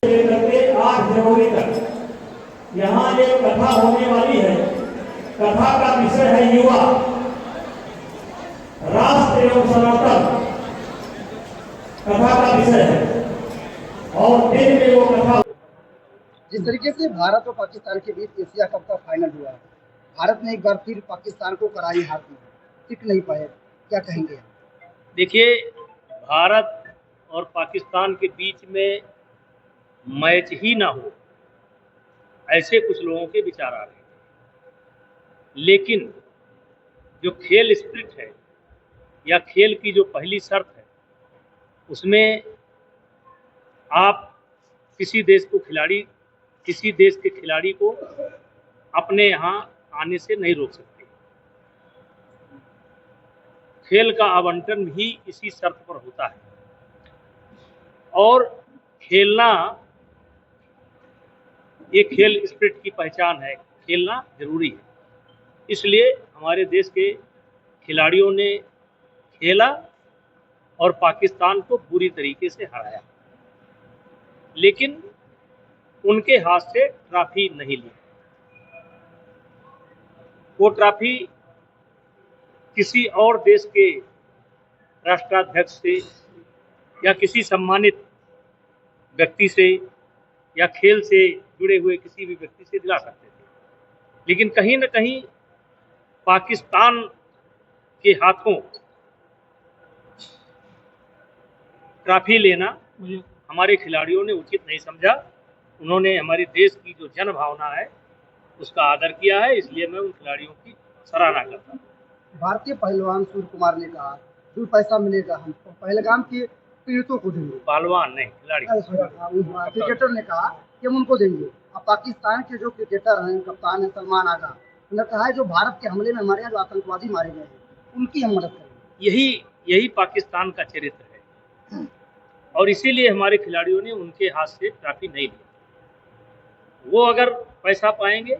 लेकर के 8 जनवरी तक यहाँ एक कथा होने वाली है। कथा का विषय है युवा, राष्ट्र एवं सनातन कथा का विषय है। और दिन में वो कथा जिस तरीके से भारत और पाकिस्तान के बीच एशिया कप का फाइनल हुआ है, भारत ने एक बार फिर पाकिस्तान को करारी हार दी, टिक नहीं पाए, क्या कहेंगे? देखिए, भारत और पाकिस्तान के बीच में मैच ही ना हो, ऐसे कुछ लोगों के विचार आ रहे हैं। लेकिन जो खेल स्पिरिट है या खेल की जो पहली शर्त है, उसमें आप किसी देश के खिलाड़ी को अपने यहाँ आने से नहीं रोक सकते। खेल का आवंटन भी इसी शर्त पर होता है और खेलना, ये खेल स्पिरिट की पहचान है। खेलना जरूरी है, इसलिए हमारे देश के खिलाड़ियों ने खेला और पाकिस्तान को बुरी तरीके से हराया, लेकिन उनके हाथ से ट्रॉफी नहीं ली। वो ट्रॉफी किसी और देश के राष्ट्राध्यक्ष से या किसी सम्मानित व्यक्ति से या खेल से जुड़े हुए किसी भी व्यक्ति से दिला सकते थे, लेकिन कहीं न कहीं पाकिस्तान के हाथों ट्रॉफी लेना हमारे खिलाड़ियों ने उचित नहीं समझा। उन्होंने हमारे देश की जो जन भावना है उसका आदर किया है, इसलिए मैं उन खिलाड़ियों की सराहना करता हूँ। भारतीय पहलवान सूर्य कुमार ने कहा, जो पैसा मिलेगा हम पहलगाम के पीड़ितों को देंगे। पहलवान नहीं, खिलाड़ी। क्रिकेटर ने कहा कि हम उनको देंगे। अब पाकिस्तान के जो क्रिकेटर हैं, कप्तान है सलमान आगा, उन्होंने कहा है जो भारत के हमले में हमारे यहाँ जो आतंकवादी मारे गए हैं उनकी हम मदद करेंगे। यही पाकिस्तान का चरित्र है और इसीलिए हमारे खिलाड़ियों ने उनके हाथ से ट्रॉफी नहीं ली। वो अगर पैसा पाएंगे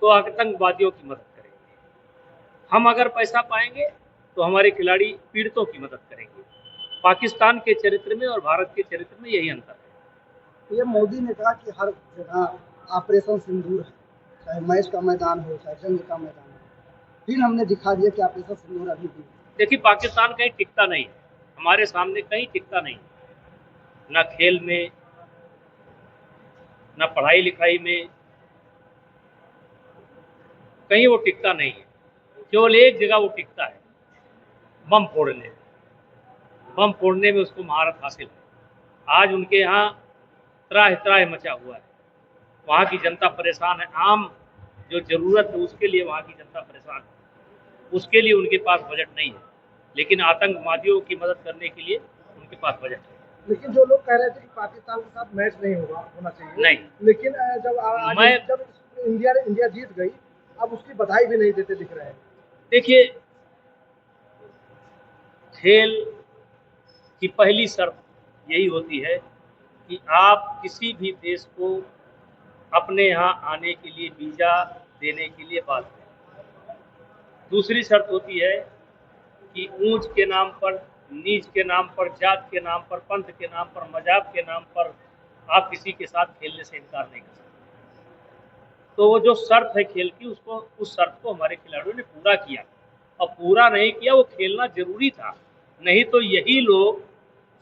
तो आतंकवादियों की मदद करेंगे, हम अगर पैसा पाएंगे तो हमारे खिलाड़ी पीड़ितों की मदद करेंगे। पाकिस्तान के चरित्र में और भारत के चरित्र में यही अंतर है। ये मोदी ने कहा कि हर जगह ऑपरेशन सिंदूर है, चाहे मैच का मैदान हो चाहे जंग का मैदान हो। फिर हमने दिखा दिया कि ऑपरेशन सिंदूर अभी भी। देखिए, पाकिस्तान कहीं टिकता नहीं है, हमारे सामने कहीं टिकता नहीं, ना खेल में, ना पढ़ाई लिखाई में, कहीं वो टिकता नहीं है। केवल एक जगह वो टिकता है, बम फोड़ने। बम फोड़ने में उसको महारत हासिल है। आज उनके यहाँ त्राह त्राह मचा हुआ है, वहाँ की जनता परेशान है। आम जो जरूरत है उसके लिए वहाँ की जनता परेशान है, उसके लिए उनके पास बजट नहीं है, लेकिन आतंकवादियों की मदद करने के लिए उनके पास बजट है। लेकिन जो लोग कह रहे थे कि पाकिस्तान के साथ मैच नहीं होना चाहिए, नहीं, लेकिन जब इंडिया जीत गई, अब उसकी बधाई भी नहीं देते दिख रहे हैं। देखिए, खेल की पहली शर्त यही होती है कि आप किसी भी देश को अपने यहाँ आने के लिए वीजा देने के लिए बाध्य हैं। दूसरी शर्त होती है कि ऊंच के नाम पर, नीच के नाम पर, जात के नाम पर, पंथ के नाम पर, मजाक के नाम पर आप किसी के साथ खेलने से इनकार नहीं कर सकते। तो वो जो शर्त है खेल की, उस शर्त को हमारे खिलाड़ियों ने पूरा किया, और पूरा नहीं किया, वो खेलना जरूरी था। नहीं तो यही लोग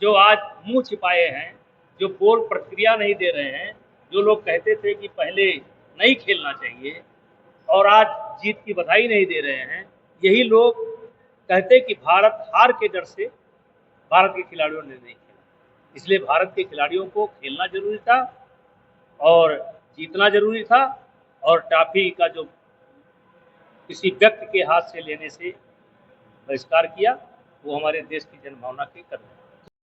जो आज मुंह छिपाए हैं, जो बोल प्रक्रिया नहीं दे रहे हैं, जो लोग कहते थे कि पहले नहीं खेलना चाहिए और आज जीत की बधाई नहीं दे रहे हैं, यही लोग कहते कि भारत हार के डर से भारत के खिलाड़ियों ने नहीं खेला। इसलिए भारत के खिलाड़ियों को खेलना जरूरी था और जीतना जरूरी था, और ट्रॉफी का जो किसी व्यक्ति के हाथ से लेने से बहिष्कार किया, वो हमारे देश की जनभावना की कदर है।